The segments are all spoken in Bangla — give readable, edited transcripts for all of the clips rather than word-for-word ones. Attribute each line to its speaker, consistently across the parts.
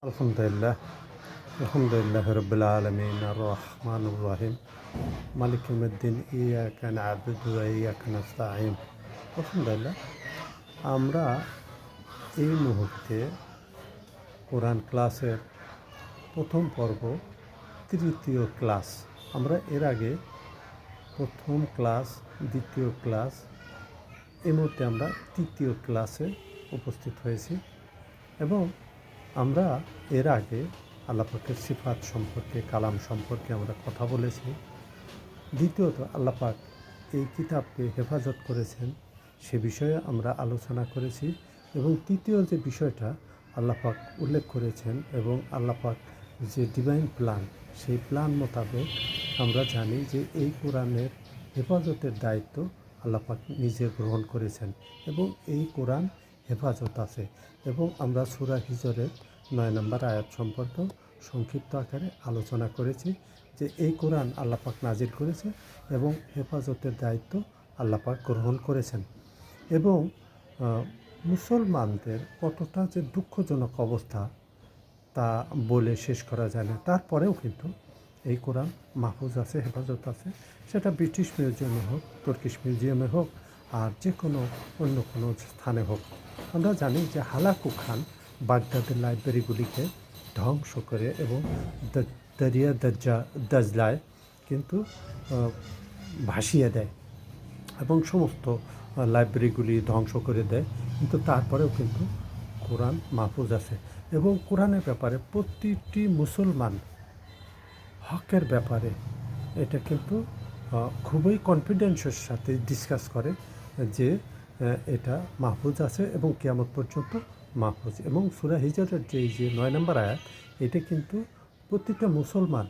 Speaker 1: আলহামদুলিল্লাহ আলহামদুলিল্লাহ রব্বিল আলামিন আর রহমানুর রহিম মালিক ইয়াউমিদ্দিন ইয়াকা না'বুদু ওয়া ইয়াকা নাস্তাঈন। আলহামদুলিল্লাহ, আমরা এই মুহূর্তে কোরআন ক্লাসের প্রথম পর্ব, তৃতীয় ক্লাস। আমরা এর আগে প্রথম ক্লাস, দ্বিতীয় ক্লাস, এই মুহূর্তে আমরা তৃতীয় ক্লাসে উপস্থিত হয়েছি এবং আমরা এর আগে আল্লাহ পাকের সিফাত সম্পর্কে, কালাম সম্পর্কে আমরা কথা বলেছি। দ্বিতীয়ত আল্লাহ পাক এই কিতাবকে হেফাজত করেছেন সে বিষয়ে আমরা আলোচনা করেছি এবং তৃতীয় যে বিষয়টা আল্লাহ পাক উল্লেখ করেছেন এবং আল্লাহ পাক যে ডিভাইন প্ল্যান, সেই প্ল্যান মোতাবেক আমরা জানি যে এই কোরআনের হেফাজতের দায়িত্ব আল্লাহ পাক নিজে গ্রহণ করেছেন এবং এই কোরআন হেফাজত আছে। এবং আমরা সূরা হিজরের 9 নম্বর আয়াত সম্পর্কে সংক্ষিপ্ত আকারে আলোচনা করেছি যে এই কোরআন আল্লাহ পাক নাজিল করেছে এবং হেফাজতের দায়িত্ব আল্লাহ পাক গ্রহণ করেছেন। এবং মুসলমানদের কতটা যে দুঃখজনক অবস্থা তা বলে শেষ করা যায় না। তারপরেও কিন্তু এই কোরআন মাহফুজ আছে, হেফাজত আছে, সেটা ব্রিটিশ মিউজিয়ামে হোক, তুর্কিশ মিউজিয়ামে হোক, আর যে কোনো অন্য কোনো স্থানে হোক। আমরা জানি যে হালাকু খান বাগদাদের লাইব্রেরিগুলিকে ধ্বংস করে এবং দরিয়া দাজলায় কিন্তু ভাসিয়ে দেয় এবং সমস্ত লাইব্রেরিগুলি ধ্বংস করে দেয়, কিন্তু তারপরেও কিন্তু কোরআন মাহফুজ আছে। এবং কোরআনের ব্যাপারে প্রতিটি মুসলমান হকের ব্যাপারে এটা কিন্তু খুবই কনফিডেন্সের সাথে ডিসকাস করে যে এটা মাহফুজ আছে এবং কিয়ামত পর্যন্ত মাহফুজ। এবং সূরা হিজরের যে 9 নম্বর আয়াত, এটা কিন্তু প্রতিটা মুসলমান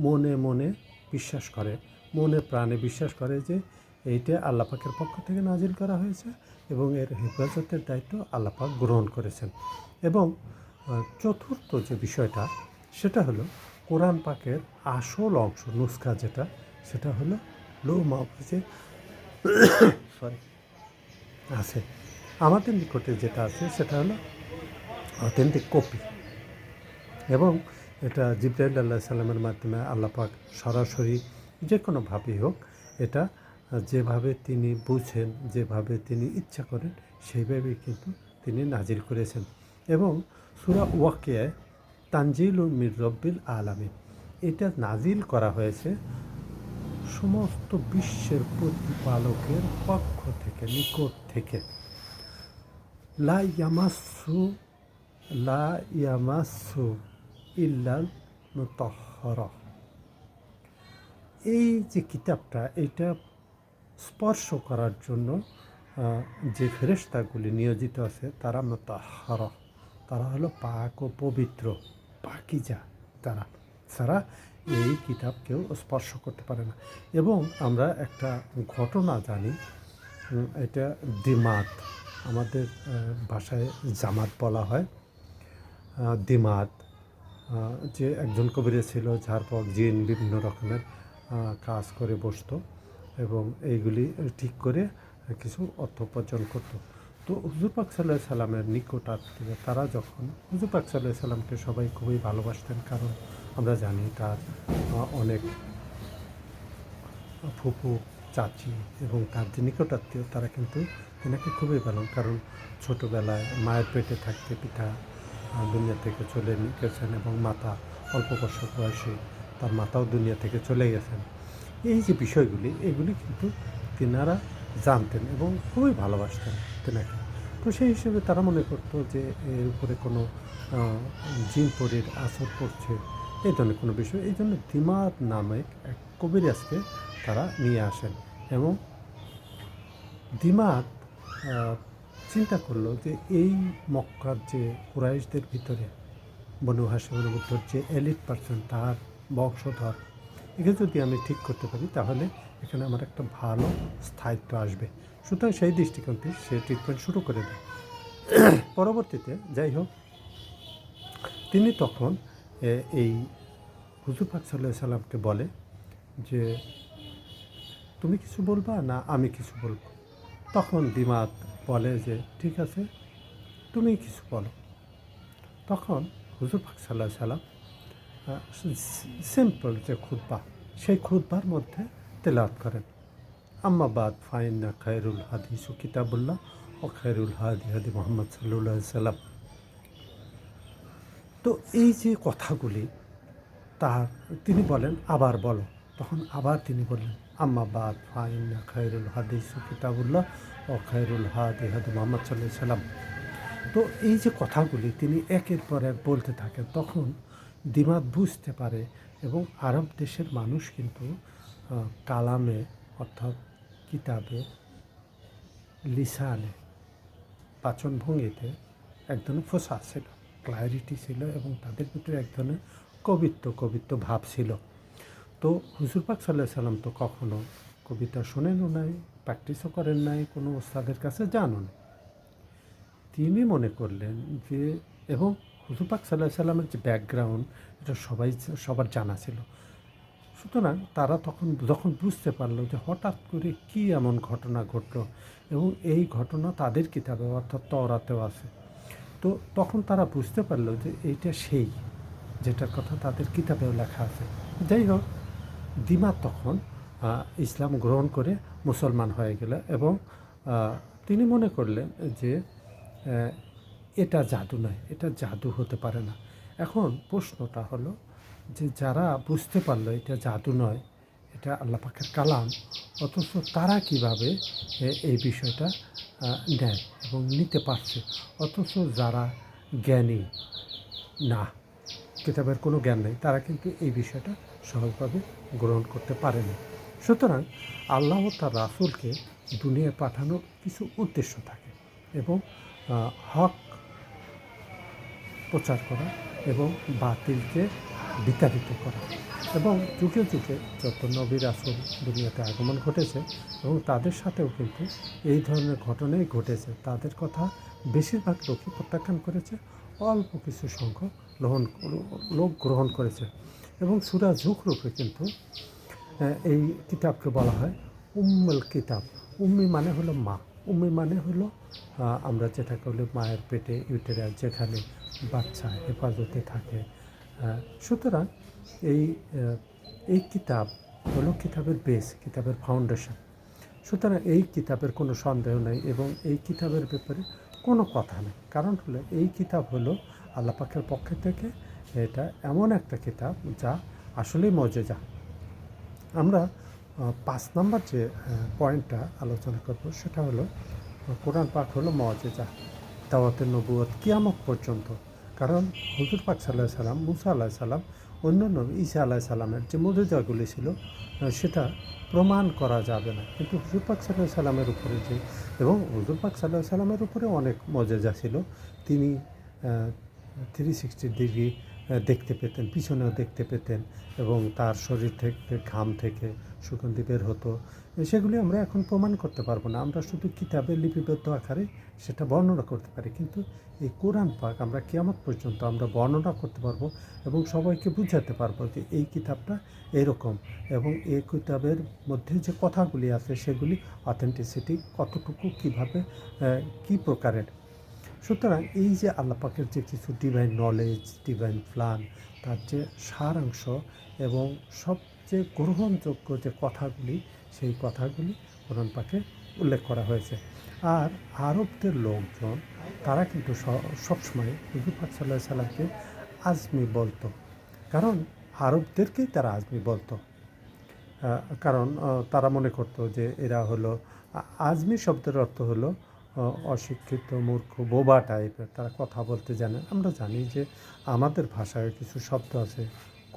Speaker 1: মনে মনে বিশ্বাস করে, মনে প্রাণে বিশ্বাস করে যে এইটা আল্লাহ পাকের পক্ষ থেকে নাজিল করা হয়েছে এবং এর হেফাজতের দায়িত্ব আল্লাহ পাক গ্রহণ করেছেন। এবং চতুর্থ যে বিষয়টা, সেটা হলো কোরআন পাকের আসল অংশ, নুসখা যেটা, সেটা হলো লৌহ মাহফুজে আছে। আমাদের নিকটে যেটা আছে সেটা হলো অথেন্টিক কপি এবং এটা জিবরাইল আলাইহিস সালামের মাধ্যমে আল্লাহ পাক সরাসরি যে কোনোভাবেই হোক, এটা যেভাবে তিনি বুঝেন, যেভাবে তিনি ইচ্ছা করেন, সেইভাবেই কিন্তু তিনি নাজিল করেছেন। এবং সূরা ওয়াকিয়ায় তানজিলুম মির রব্বিল আলামিন, এটা নাজিল করা হয়েছে সমস্ত বিশ্বের প্রতিপালকের পক্ষ থেকে, নিকট থেকে। লা ইয়ামাসসু ইল্লাল মুতাহহারা। এই যে কিতাবটা, এটা স্পর্শ করার জন্য যে ফেরেশতাগুলি নিয়োজিত আছে তারা মুতাহহারা, তারা হলো পাক ও পবিত্র, পাকিজা। তারা ছাড়া এই কিতাব কেউ স্পর্শ করতে পারে না। এবং আমরা একটা ঘটনা জানি, এটা দিমাত, আমাদের ভাষায় জামাত বলা হয়। দিমাত যে একজন কবিরা ছিল, যার পর জিন বিভিন্ন রকমের কাজ করে বসতো এবং এইগুলি ঠিক করে কিছু অর্থ উপার্জন করতো। তো হুজুর পাক সাল্লাল্লাহু আলাইহি সাল্লামের নিকটাত্মীয় তারা যখন হুজুর পাক সাল্লাল্লাহু আলাইহি সাল্লামকে সবাই খুবই ভালোবাসতেন, কারণ আমরা জানি তার অনেক ফুফু, চাচি এবং তার যে নিকটাত্মীয় তারা কিন্তু এনাকে খুবই ভালো, কারণ ছোটোবেলায় মায়ের পেটে থাকতে পিতা দুনিয়া থেকে চলে গেছেন এবং মাতা অল্প বছর বয়সে তার মাতাও দুনিয়া থেকে চলে গেছেন। এই যে বিষয়গুলি, এগুলি কিন্তু তেনারা জানতেন এবং খুবই ভালোবাসতেন তেনাকে। তো সেই হিসেবে তারা মনে করতো যে এর উপরে কোনো জিন পরির আসর পড়ছে, এই ধরনের কোনো বিষয়। এই জন্য দিমাত নামে এক কবিরাজকে তারা নিয়ে আসেন এবং দিমাত চিন্তা করলো যে এই মক্কার যে কুরাইশদের ভিতরে বনু হাশিমের ভিতর যে এলিট পার্সন, তার বংশধর, একে যদি আমি ঠিক করতে পারি তাহলে এখানে আমার একটা ভালো স্থায়িত্ব আসবে। সুতরাং সেই দৃষ্টিকোণ থেকে সে ট্রিটমেন্ট শুরু করে দেয়। পরবর্তীতে যাই হোক, তিনি তখন এই হুজুর পাক সাল্লাল্লাহু আলাইহি সাল্লামকে বলে যে তুমি কিছু বলবা না আমি কিছু বলবো। তখন দিমাত বলে যে ঠিক আছে, তুমি কিছু বলো। তখন হুজুর পাক সাল্লাল্লাহু আলাইহি সাল্লাম সিম্পল যে খুতবা, সেই খুতবার মধ্যে তেলাওয়াত করেন, আম্মা বাদ ফাইন্না খায়রুল হাদিসু কিতাবুল্লাহ ও খায়রুল হাদি হাদি মুহাম্মদ সাল্লাল্লাহু আলাইহি সাল্লাম। তো এই যে কথাগুলি তার তিনি বলেন আবার বলো, তখন আবার তিনি বললেন আম্মা বাদ ফাইন্না খায়রুল হাদিসু কিতাবুল্লাহ ও খায়রুল হাদি হাদি মুহাম্মদ সাল্লাল্লাহু আলাইহি সাল্লাম। তো এই যে কথাগুলি তিনি একের পর এক বলতে থাকেন, তখন দিমাগ বুঝতে পারে এবং আরব দেশের মানুষ কিন্তু কালামে অর্থাৎ কিতাবে, লিসানে, বাচনভঙ্গিতে এক ধরনের ফোসা ছিল, ক্লারিটি ছিল এবং তাদের ভিতরে এক ধরনের কবিত্ব ভাব ছিল। তো হুজুর পাক সাল্লাল্লাহু আলাইহি সাল্লাম তো কখনো কবিতা শোনেনও নাই, প্র্যাকটিসও করেন নাই, কোনো ওস্তাদের কাছে জানও না। তিনি মনে করলেন যে, এবং হুজুর পাক সাল্লাল্লাহু আলাইহি সাল্লামের যে ব্যাকগ্রাউন্ড এটা সবার জানা ছিল। সুতরাং তারা যখন বুঝতে পারলো যে হঠাৎ করে কী এমন ঘটনা ঘটলো এবং এই ঘটনা তাদের কিতাবে অর্থাৎ তওরাতেও আছে, তো তখন তারা বুঝতে পারলো যে এইটা সেই যেটার কথা তাদের কিতাবেও লেখা আছে। যাই হোক, দিমাগ তখন ইসলাম গ্রহণ করে মুসলমান হয়ে গেল এবং তিনি মনে করলেন যে এটা জাদু নয়, এটা জাদু হতে পারে না। এখন প্রশ্নটা হলো যে যারা বুঝতে পারলো এটা জাদু নয়, এটা আল্লাহ পাকের কালাম, অথচ তারা কিভাবে এই বিষয়টা নেয় এবং নিতে পারছে, অথচ যারা জ্ঞানী না, কিতাবের কোনো জ্ঞান নেই, তারা কিন্তু এই বিষয়টা সহজভাবে গ্রহণ করতে পারেনি। সুতরাং আল্লাহ তার রাসূলকে দুনিয়ায় পাঠানোর কিছু উদ্দেশ্য থাকে এবং হক প্রচার করা এবং বাতিলকে বিতাড়িত করা। এবং যুগে যুগে যত নবী রাসূল দুনিয়াতে আগমন ঘটেছে এবং তাদের সাথেও কিন্তু এই ধরনের ঘটনাই ঘটেছে। তাদের কথা বেশিরভাগ লোকই প্রত্যাখ্যান করেছে, অল্প কিছু সংখ্যক লোক গ্রহণ করেছে। এবং সূরা যুখরুফে কিন্তু এই কিতাবকে বলা হয় উম্মুল কিতাব। উম্মি মানে হলো মা, উম্মি মানে হলো আমরা যেটাকে বলি মায়ের পেটে ইউটেরাস, যেখানে বাচ্চা হেফাজতে থাকে। সুতরাং এই কিতাব হলো কিতাবের বেস, কিতাবের ফাউন্ডেশন। সুতরাং এই কিতাবের কোনো সন্দেহ নেই এবং এই কিতাবের ব্যাপারে কোনো কথা নেই। কারণ হলো এই কিতাব হলো আল্লাহ পাকের পক্ষ থেকে, এটা এমন একটা কিতাব যা আসলেই মজেজা। আমরা 5 নম্বর যে পয়েন্টটা আলোচনা করব সেটা হলো কোরআন পাক হলো মজেজা, দাওয়াতের নবুয়ত কিয়ামত পর্যন্ত। কারণ হুজুর পাক সাল্লাল্লাহু আলাইহি সাল্লাম, মুসা আলাইহিস সালাম, অন্যান্য ঈসা আলাইহিস সালামের যে মজেজাগুলি ছিল সেটা প্রমাণ করা যাবে না, কিন্তু হুজুর পাক সাল্লাল্লাহু আলাইহি সাল্লামের উপরে যে, এবং হুজুর পাক সাল্লাল্লাহু আলাইহি সাল্লামের উপরে অনেক মজেজা ছিল। তিনি 360 ডিগ্রি দেখতে পেতেন, পিছনেও দেখতে পেতেন এবং তার শরীর থেকে ঘাম থেকে সুগন্ধি বের হতো। সেগুলি আমরা এখন প্রমাণ করতে পারবো না, আমরা শুধু কিতাবে লিপিবদ্ধ আকারে সেটা বর্ণনা করতে পারি। কিন্তু এই কোরআন পাক আমরা কিয়ামত পর্যন্ত আমরা বর্ণনা করতে পারবো এবং সবাইকে বুঝাতে পারবো যে এই কিতাবটা এরকম এবং এই কিতাবের মধ্যে যে কথাগুলি আছে সেগুলি অথেন্টিসিটি কতটুকু, কীভাবে, কী প্রকারের। সুতরাং এই যে আল্লাহ পাকের যে কিছু ডিভাইন নলেজ, ডিভাইন প্ল্যান, তার যে সারাংশ এবং সবচেয়ে গ্রহণযোগ্য যে কথাগুলি, সেই কথাগুলি কোরআন পাকে উল্লেখ করা হয়েছে। আর আরবদের লোকজন তারা কিন্তু সবসময় হুজুর পাক সাল্লাল্লাহু আলাইহি সাল্লামকে আজমি বলতো, কারণ আরবদেরকেই তারা আজমি বলতো। কারণ তারা মনে করতো যে এরা হলো, আজমি শব্দের অর্থ হলো অশিক্ষিত, মূর্খ, বোবা টাইপের, তারা কথা বলতে জানে। আমরা জানি যে আমাদের ভাষায় কিছু শব্দ আছে,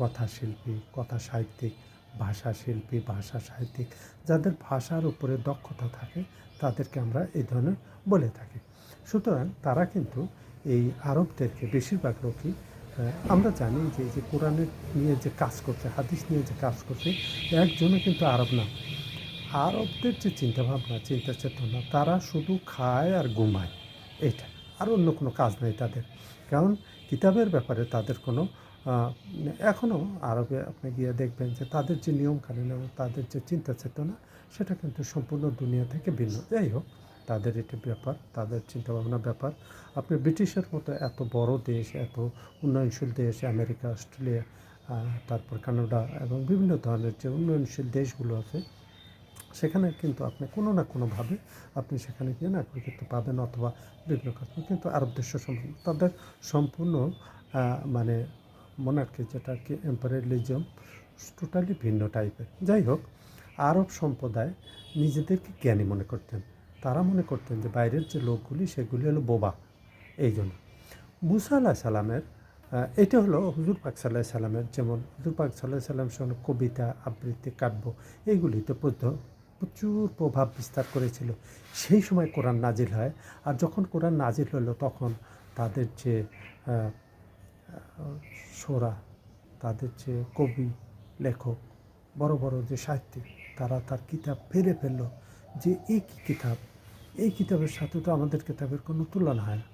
Speaker 1: কথাশিল্পী, কথা সাহিত্যিক, ভাষা শিল্পী, ভাষা সাহিত্যিক, যাদের ভাষার উপরে দক্ষতা থাকে তাদেরকে আমরা এই ধরনের বলে থাকি। সুতরাং তারা কিন্তু এই আরবদেরকে বেশিরভাগ লোকই, আমরা জানি যে এই যে কোরআনের নিয়ে যে কাজ করছে, হাদিস নিয়ে যে কাজ করছে, একজনও কিন্তু আরব না। আরবদের যে চিন্তাভাবনা, চিন্তা চেতনা, তারা শুধু খায় আর ঘুমায়, এইটা, আর অন্য কোনো কাজ নেই তাদের। কারণ কিতাবের ব্যাপারে তাদের কোনো, এখনও আরবে আপনি গিয়ে দেখবেন যে তাদের যে নিয়মকানুন এবং তাদের যে চিন্তা চেতনা সেটা কিন্তু সম্পূর্ণ দুনিয়া থেকে ভিন্ন। যাই হোক, তাদের এটি ব্যাপার, তাদের চিন্তাভাবনার ব্যাপার। আপনি ব্রিটিশের মতো এত বড় দেশ, এত উন্নয়নশীল দেশ, আমেরিকা, অস্ট্রেলিয়া, তারপর কানাডা এবং বিভিন্ন ধরনের যে উন্নয়নশীল দেশগুলো আছে, সেখানে কিন্তু আপনি কোনো না কোনোভাবে আপনি সেখানে গিয়ে নাগরিকত্ব পাবেন অথবা বিভিন্ন কাজ। কিন্তু আরব দেশের সম্পূর্ণ তাদের সম্পূর্ণ মানে মোনার্কি, যেটা আর কি এম্পারিয়ালিজম, টোটালি ভিন্ন টাইপের। যাই হোক, আরব সম্প্রদায় নিজেদেরকে জ্ঞানী মনে করতেন। তারা মনে করতেন যে বাইরের যে লোকগুলি সেগুলি হলো বোবা। এই জন্য মুসা আলাহিস সালামের এটা হলো হুজুর পাক সাল্লাল্লাহু আলাইহি সাল্লামের, যেমন হুজুর পাক সাল্লাল্লাহু আলাইহি সাল্লাম সঙ্গে কবিতা, আবৃত্তি, কাব্য এইগুলিতে প্রচুর প্রভাব বিস্তার করেছিল। সেই সময় কোরআন নাজিল হয়। আর যখন কোরআন নাজিল হলো তখন তাদের যে সোরা, তাদের যে কবি, লেখক, বড় বড় যে সাহিত্যিক, তারা তার কিতাব ফেলে ফেললো যে এই কী কিতাব, এই কিতাবের সাথে তো আমাদের কিতাবের কোনো তুলনা হয় না।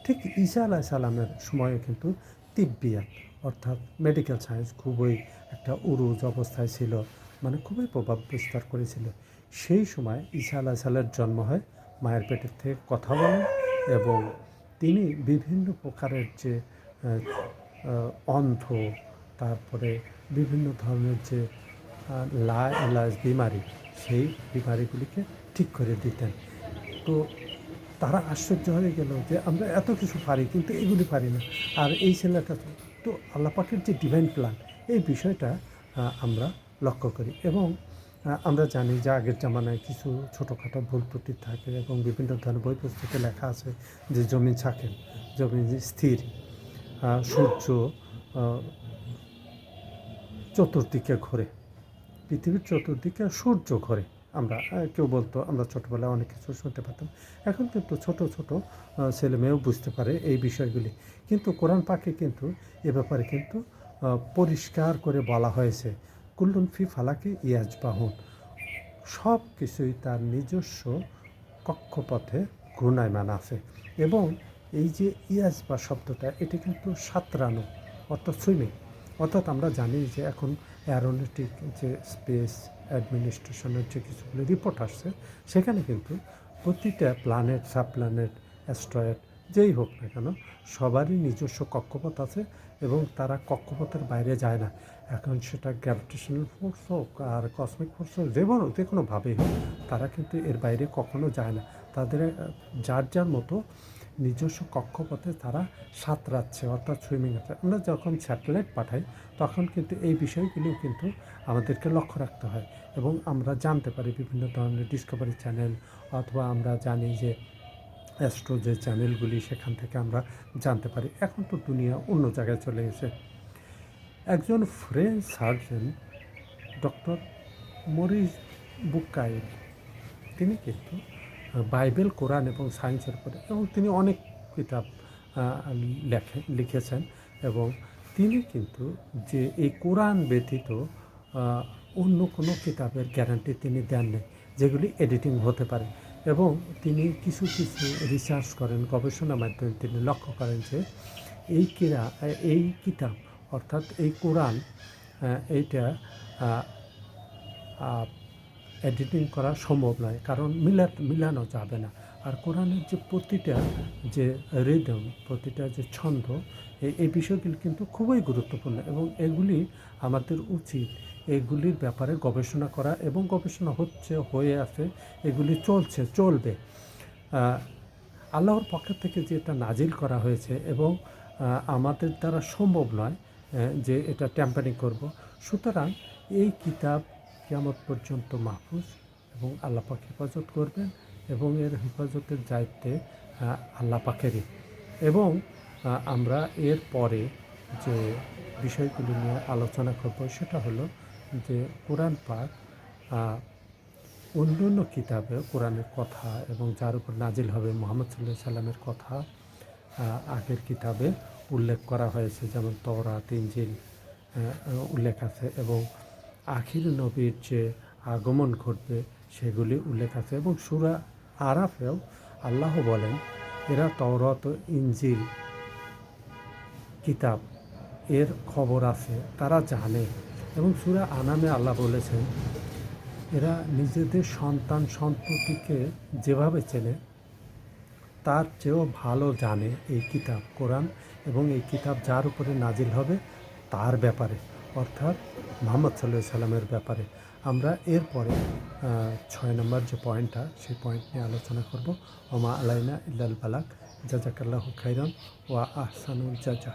Speaker 1: ঠিক ঈসা আলাইহিস সালামের সময়ও কিন্তু তিব্বিয়াত অর্থাৎ মেডিকেল সায়েন্স খুবই একটা উরুজ অবস্থায় ছিল, মানে খুবই প্রভাব বিস্তার করেছিল। সেই সময় ঈসা আলাইহিস সালামের জন্ম হয়, মায়ের পেটের থেকে কথা বলেন এবং তিনি বিভিন্ন প্রকারের যে অন্ধ, তারপরে বিভিন্ন ধরনের যে লাজ বিমারি, সেই বিমারিগুলিকে ঠিক করে দিতেন। তো তারা আশ্চর্য হয়ে গেল যে আমরা এত কিছু পারি কিন্তু এগুলি পারি না, আর এই ছেলেটা তো আল্লাহ পাকের যে ডিভাইন প্ল্যান, এই বিষয়টা আমরা লক্ষ্য করি। এবং আমরা জানি যে আগের জামানায় কিছু ছোটোখাটো ভুল ত্রুটি থাকে এবং বিভিন্ন ধরনের বই পুস্তকে লেখা আছে যে জমিন সাকেন, জমিন স্থির, সূর্য চতুর্দিকে ঘোরে, পৃথিবীর চতুর্দিকে সূর্য ঘোরে। আমরা কেউ বলতো, আমরা ছোটোবেলায় অনেক কিছু শুনতে পারতাম। এখন কিন্তু ছোট ছোট ছেলে মেয়েও বুঝতে পারে এই বিষয়গুলি। কিন্তু কোরআন পাকে কিন্তু এ ব্যাপারে কিন্তু পরিষ্কার করে বলা হয়েছে, কুল্লুন ফি ফালাকে ইয়াজবাহুন, সব কিছুই তার নিজস্ব কক্ষপথে ঘূর্ণায়মান আছে। এবং এই যে ইয়াজবা শব্দটা, এটি কিন্তু সাঁতরানো অর্থাৎ সুইমিং। অর্থাৎ আমরা জানি যে এখন অ্যারোনটিক যে স্পেস অ্যাডমিনিস্ট্রেশনের যে কিছুগুলো রিপোর্ট আসছে, সেখানে কিন্তু প্রতিটা প্ল্যানেট, সাবপ্ল্যানেট, অ্যাস্ট্রয়েড যেই হোক না কেন, সবারই নিজস্ব কক্ষপথ আছে এবং তারা কক্ষপথের বাইরে যায় না। এখন সেটা গ্র্যাভিটেশনাল ফোর্স হোক আর কসমিক ফোর্স হোক, যে কোনোভাবেই হোক, তারা কিন্তু এর বাইরে কখনো যায় না। তাদের যার যার মতো নিজস্ব কক্ষপথে তারা সাঁতরাচ্ছে অর্থাৎ সুইমিং আছে। আমরা যখন স্যাটেলাইট পাঠাই তখন কিন্তু এই বিষয়গুলিও কিন্তু আমাদেরকে লক্ষ্য রাখতে হয় এবং আমরা জানতে পারি বিভিন্ন ধরনের ডিসকভারি চ্যানেল, অথবা আমরা জানি যে অ্যাস্ট্রো যে চ্যানেলগুলি, সেখান থেকে আমরা জানতে পারি। এখন তো দুনিয়া অন্য জায়গায় চলে গেছে। একজন French surgeon doctor Morris Bucaille, তিনি কিন্তু বাইবেল, কোরআন এবং সায়েন্সের উপরে, এবং তিনি অনেক কিতাব লিখেছেন। এবং তিনি কিন্তু যে এই কোরআন ব্যতীত অন্য কোনো কিতাবের গ্যারান্টি তিনি দেন নাই, যেগুলি এডিটিং হতে পারে। এবং তিনি কিছু কিছু রিসার্চ করেন, গবেষণার মাধ্যমে তিনি লক্ষ্য করেন যে এই কিতাব অর্থাৎ এই কোরআন, এইটা এডিটিং করা সম্ভব নয়, কারণ মিলানো যাবে না। আর কোরআনের যে প্রতিটা যে রিদম, প্রতিটা যে ছন্দ, এই বিষয়গুলি কিন্তু খুবই গুরুত্বপূর্ণ এবং এগুলি আমাদের উচিত এগুলির ব্যাপারে গবেষণা করা, এবং গবেষণা হয়ে আছে, এগুলি চলবে। আল্লাহর পক্ষ থেকে যে এটা নাজিল করা হয়েছে এবং আমাদের দ্বারা সম্ভব নয় যে এটা ট্যাম্পারিং করব। সুতরাং এই কিতাব কিয়ামত পর্যন্ত মাহফুজ, এবং আল্লাহ পাক হেফাজত করবেন এবং এর হেফাজতের দায়িত্বে আল্লাহ পাকেরই। এবং আমরা এর পরে যে বিষয়গুলি নিয়ে আলোচনা করব সেটা হলো যে কোরআন পাক অন্য কিতাবে কোরআনের কথা এবং যার উপর নাজিল হবে মুহাম্মদ সাল্লাল্লাহু আলাইহি সাল্লামের কথা আগের কিতাবে উল্লেখ করা হয়েছে, যেমন তওরাত, ইনজিল উল্লেখ আছে, এবং আখির নবীর যে আগমন ঘটবে সেগুলি উল্লেখ আছে। এবং সূরা আরাফেও আল্লাহ বলেন এরা তওরাত, ইনজিল কিতাব এর খবর আছে, তারা জানে। এবং সূরা আনামে আল্লাহ বলেছেন এরা নিজেদের সন্তান সন্ততিকে যেভাবে চেনে তার চেয়েও ভালো জানে এই কিতাব কোরআন, এবং এই কিতাব যার উপরে নাজিল হবে তার ব্যাপারে, অর্থাৎ মুহাম্মদ সাল্লাল্লাহু আলাইহি সাল্লামের ব্যাপারে। আমরা এরপরে 6 নম্বর যে পয়েন্টটা, সেই পয়েন্ট নিয়ে আলোচনা করব। ওমা আলাইনা ইল্লাল বালাগ। জাযাকাল্লাহু খাইরান ওয়া আহসানুল জাযা।